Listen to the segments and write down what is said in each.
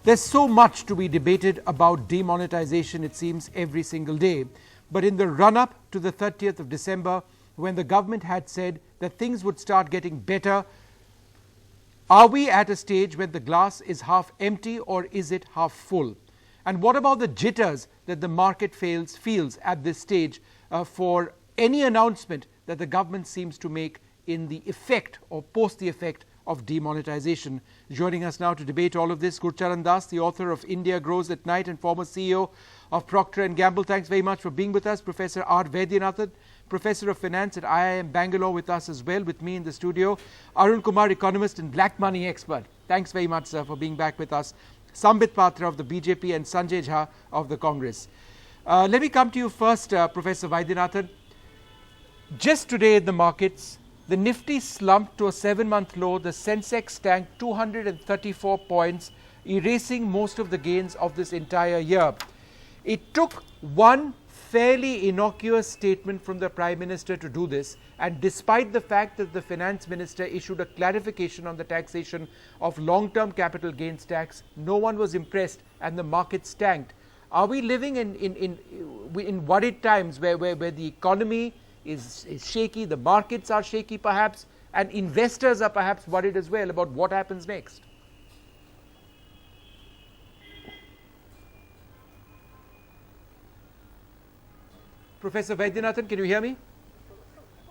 There's so much to be debated about demonetisation, it seems, every single day. But in the run-up to the 30th of December, when the government had said that things would start getting better, are we at a stage when the glass is half empty or is it half full? And what about the jitters that the market feels at this stage for any announcement that the government seems to make in the effect or post the effect of demonetisation? Joining us now to debate all of this, Gurcharan Das, the author of India Grows at Night and former CEO of Procter & Gamble. Thanks very much for being with us. Professor R. Vaidyanathan, Professor of Finance at IIM Bangalore, with us as well. With me in the studio, Arun Kumar, economist and black money expert. Thanks very much, sir, for being back with us. Sambit Patra of the BJP and Sanjay Jha of the Congress. Let me come to you first, Professor Vaidyanathan. Just today in the markets, the Nifty slumped to a 7-month low. The Sensex tanked 234 points, erasing most of the gains of this entire year. It took one fairly innocuous statement from the Prime Minister to do this, and despite the fact that the Finance Minister issued a clarification on the taxation of long-term capital gains tax, no one was impressed and the markets tanked. Are we living in worried times where the economy is shaky, the markets are shaky perhaps, and investors are perhaps worried as well about what happens next? Professor Vaidyanathan, can you hear me?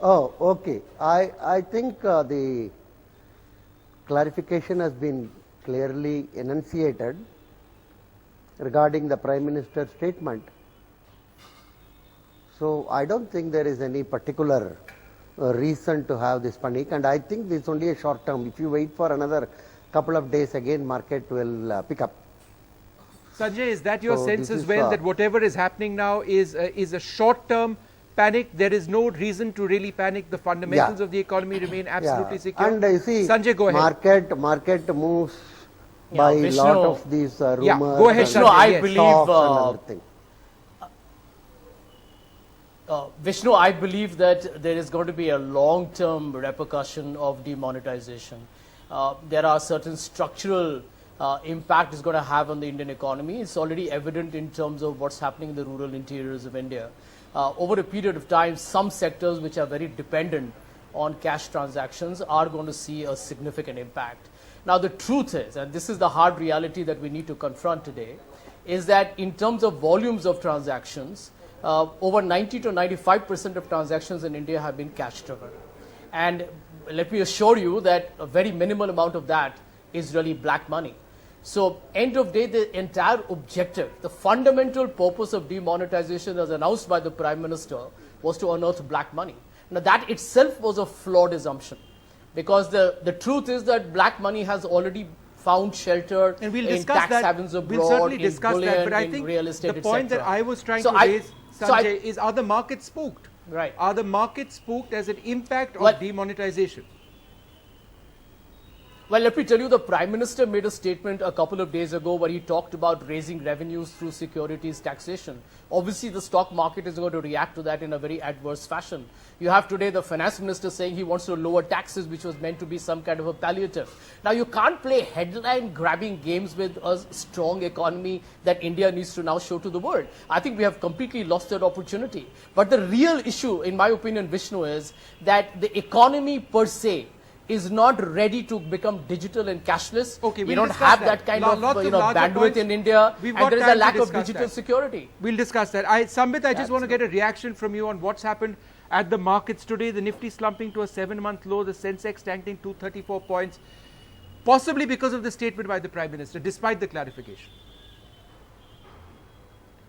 Oh, okay. I think the clarification has been clearly enunciated regarding the Prime Minister's statement. So I don't think there is any particular reason to have this panic, and I think this is only a short term. If you wait for another couple of days, again market will pick up. Sanjay, is that your sense as well, that whatever is happening now is a short-term panic? There is no reason to really panic. The fundamentals of the economy remain absolutely secure. And you see, Sanjay, go ahead. Market moves by a lot of these rumors. Yeah, go ahead, Vishnu, Vishnu, I believe that there is going to be a long-term repercussion of demonetization. There are certain structural impact is going to have on the Indian economy. It's already evident in terms of what's happening in the rural interiors of India. Over a period of time, some sectors which are very dependent on cash transactions are going to see a significant impact. Now, the truth is, and this is the hard reality that we need to confront today, is that in terms of volumes of transactions, over 90 to 95% of transactions in India have been cash driven. And let me assure you that a very minimal amount of that is really black money. So, end of day, the entire objective, the fundamental purpose of demonetization as announced by the Prime Minister was to unearth black money. Now, that itself was a flawed assumption, because the truth is that black money has already found shelter and we'll in tax havens abroad, we'll certainly discuss bullion, that, but I think real estate, the point that I was trying to raise, Sanjay, is, are the markets spooked? Right. Are the markets spooked as an impact of demonetization? Well, let me tell you, the Prime Minister made a statement a couple of days ago where he talked about raising revenues through securities taxation. Obviously, the stock market is going to react to that in a very adverse fashion. You have today the Finance Minister saying he wants to lower taxes, which was meant to be some kind of a palliative. Now, you can't play headline-grabbing games with a strong economy that India needs to now show to the world. I think we have completely lost that opportunity. But the real issue, in my opinion, Vishnu, is that the economy per se is not ready to become digital and cashless. Okay, we don't have that kind of bandwidth in India, and there is a lack of digital security. We'll discuss that. Sambit, I just want to get a reaction from you on what's happened at the markets today. The Nifty slumping to a 7-month low, the Sensex tanking 234 points, possibly because of the statement by the Prime Minister, despite the clarification.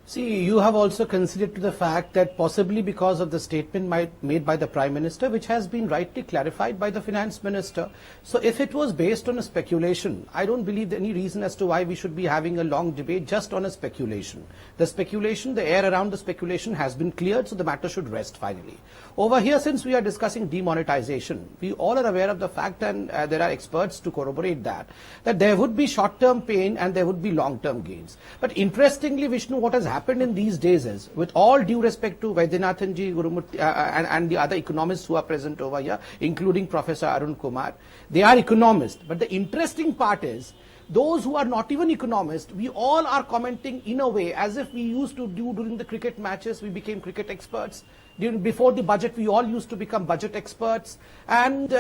See, you have also considered to the fact that possibly because of the statement made by the Prime Minister, which has been rightly clarified by the Finance Minister. So if it was based on a speculation, I don't believe any reason as to why we should be having a long debate just on a speculation. The speculation, the air around the speculation has been cleared, so the matter should rest finally. Over here, since we are discussing demonetization, we all are aware of the fact, and there are experts to corroborate that there would be short-term pain and there would be long-term gains. But interestingly, Vishnu, what has happened in these days is, with all due respect to Vaidyanathan ji, Gurumurthy, and the other economists who are present over here, including Professor Arun Kumar, they are economists. But the interesting part is, those who are not even economists, we all are commenting in a way as if we used to do during the cricket matches. We became cricket experts. Before the budget, we all used to become budget experts, and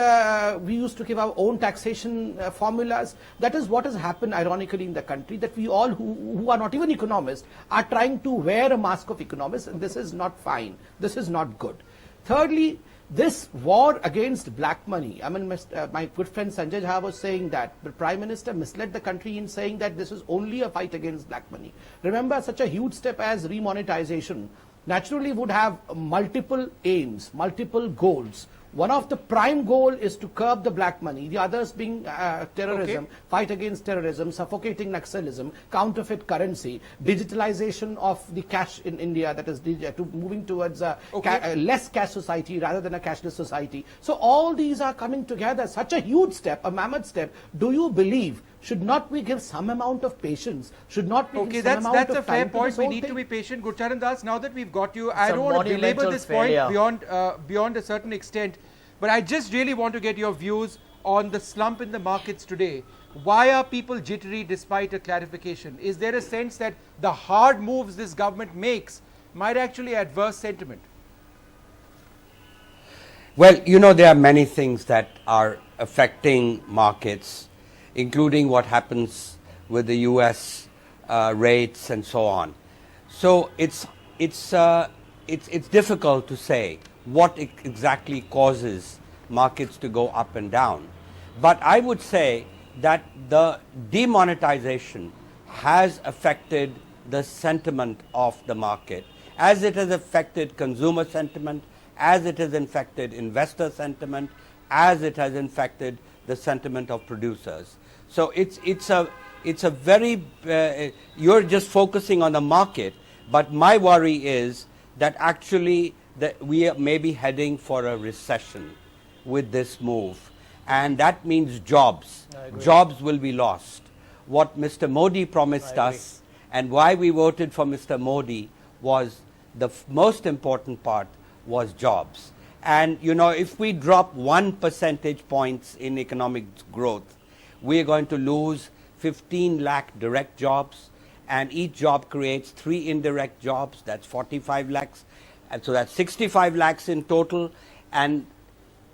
we used to give our own taxation formulas. That is what has happened ironically in the country, that we all who are not even economists are trying to wear a mask of economists, and this is not fine. This is not good. Thirdly, this war against black money, I mean, my good friend Sanjay Jha was saying that the Prime Minister misled the country in saying that this is only a fight against black money. Remember, such a huge step as remonetization naturally would have multiple aims, multiple goals. One of the prime goal is to curb the black money, the others being terrorism, fight against terrorism, suffocating Naxalism, counterfeit currency, digitalization of the cash in India, that is moving towards a less cash society rather than a cashless society. So all these are coming together, such a huge step, a mammoth step. Do you believe, should not we give some amount of patience? Should not we give some amount of time? That's a fair point. We need to be patient. Gurcharan Das, now that we've got you, I don't want to belabor this point beyond a certain extent, but I just really want to get your views on the slump in the markets today. Why are people jittery despite a clarification? Is there a sense that the hard moves this government makes might actually adverse sentiment? Well, you know, there are many things that are affecting markets, including what happens with the US rates and so on. So it's difficult to say what exactly causes markets to go up and down. But I would say that the demonetization has affected the sentiment of the market, as it has affected consumer sentiment, as it has affected investor sentiment, as it has affected the sentiment of producers. So it's a very, you're just focusing on the market, but my worry is that actually that we are maybe heading for a recession with this move, and that means jobs. Jobs will be lost. What Mr. Modi promised us and why we voted for Mr. Modi was the most important part was jobs. And you know, if we drop 1 percentage points in economic growth, we are going to lose 15 lakh direct jobs, and each job creates 3 indirect jobs. That's 45 lakhs. And so that's 65 lakhs in total, and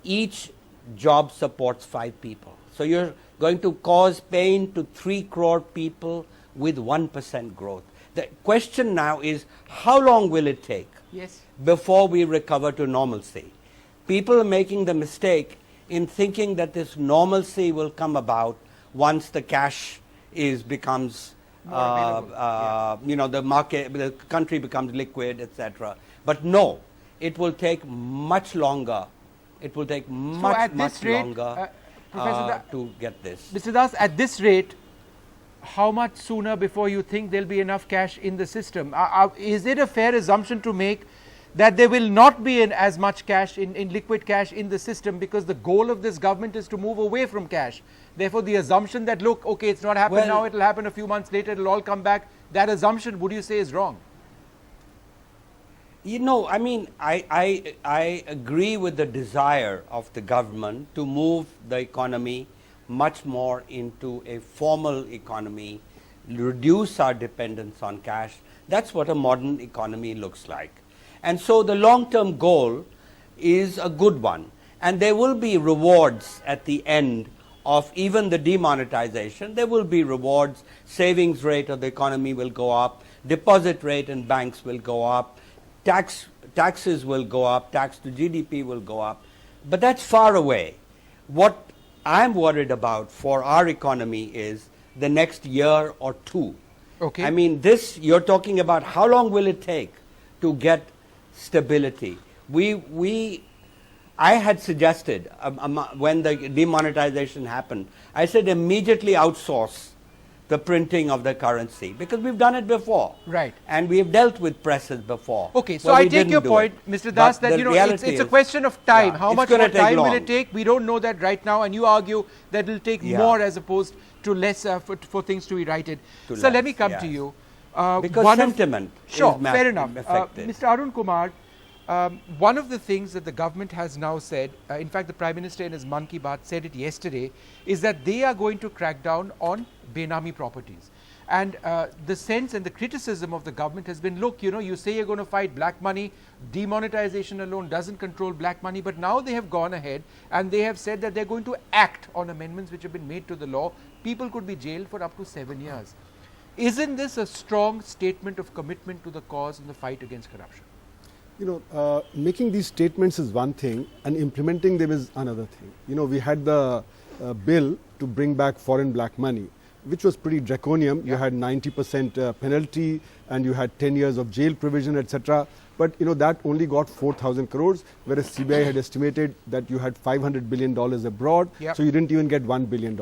each job supports 5 people. So you're going to cause pain to 3 crore people with 1% growth. The question now is, how long will it take before we recover to normalcy? People are making the mistake in thinking that this normalcy will come about once the cash becomes you know, the market, the country becomes liquid, etc. But no, it will take much longer. It will take much longer to get this. Mr. Das, at this rate, how much sooner before you think there'll be enough cash in the system? Is it a fair assumption to make that there will not be as much cash in liquid cash in the system, because the goal of this government is to move away from cash? Therefore, the assumption that, look, okay, it's not happened now, it'll happen a few months later, it'll all come back, that assumption, would you say, is wrong? You know, I mean, I agree with the desire of the government to move the economy much more into a formal economy, reduce our dependence on cash. That's what a modern economy looks like. And so the long-term goal is a good one. And there will be rewards at the end of even the demonetization. There will be rewards. Savings rate of the economy will go up. Deposit rate in banks will go up. Taxes will go up. Tax to GDP will go up. But that's far away. What I'm worried about for our economy is the next year or two. Okay. I mean, this, you're talking about how long will it take to get stability. I had suggested when the demonetization happened, I said immediately outsource the printing of the currency, because we've done it before. Right. And we have dealt with presses before. Okay, so I take your point, Mr. Das, that you know, it's a question of time. How much more time will it take? We don't know that right now, and you argue that it will take more as opposed to less for things to be righted. So let me come to you. Because sentiment Sure, is fair enough. affected. Mr. Arun Kumar, One of the things that the government has now said, in fact the Prime Minister in his Mann Ki Baat said it yesterday, is that they are going to crack down on Benami properties. And the sense and the criticism of the government has been, look, you say you're going to fight black money, demonetization alone doesn't control black money, but now they have gone ahead and they have said that they're going to act on amendments which have been made to the law. People could be jailed for up to 7 years. Isn't this a strong statement of commitment to the cause in the fight against corruption? Making these statements is one thing and implementing them is another thing. We had the bill to bring back foreign black money, which was pretty draconian. You had 90% penalty and you had 10 years of jail provision, etc. But that only got 4,000 crores, whereas CBI had estimated that you had $500 billion abroad, so you didn't even get $1 billion.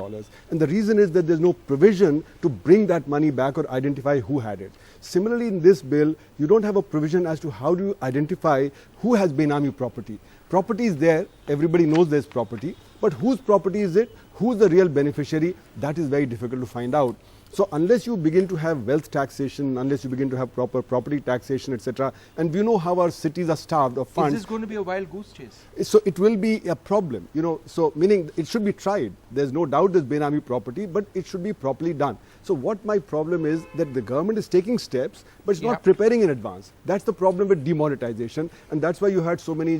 And the reason is that there's no provision to bring that money back or identify who had it. Similarly, in this bill, you don't have a provision as to how do you identify who has Benami property. Property is there, everybody knows there's property, but whose property is it? Who's the real beneficiary? That is very difficult to find out. So unless you begin to have wealth taxation, unless you begin to have proper property taxation, etc., and we know how our cities are starved of funds. Is this going to be a wild goose chase? So it will be a problem, so meaning it should be tried. There's no doubt there's Benami property, but it should be properly done. So what my problem is that the government is taking steps, but it's not preparing in advance. That's the problem with demonetization, and that's why you had so many,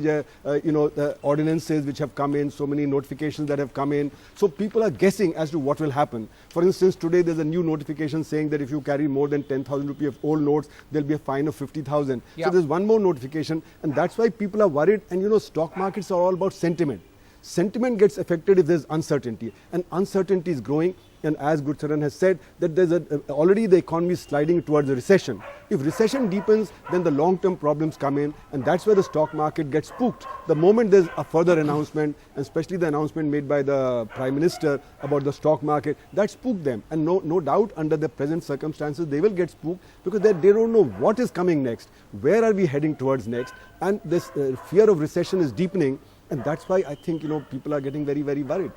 ordinances which have come in, so many notifications that have come in. So people are guessing as to what will happen. For instance, today there's a new notification saying that if you carry more than 10,000 rupees of old notes, there'll be a fine of 50,000. So there's one more notification, and that's why people are worried. And stock markets are all about sentiment. Sentiment gets affected if there's uncertainty, and uncertainty is growing. And as Gurcharan has said, that there's already the economy is sliding towards a recession. If recession deepens, then the long-term problems come in, and that's where the stock market gets spooked. The moment there's a further announcement, and especially the announcement made by the Prime Minister about the stock market, that spooked them. And no doubt, under the present circumstances, they will get spooked because they don't know what is coming next, where are we heading towards next, and this fear of recession is deepening, and that's why I think people are getting very, very worried.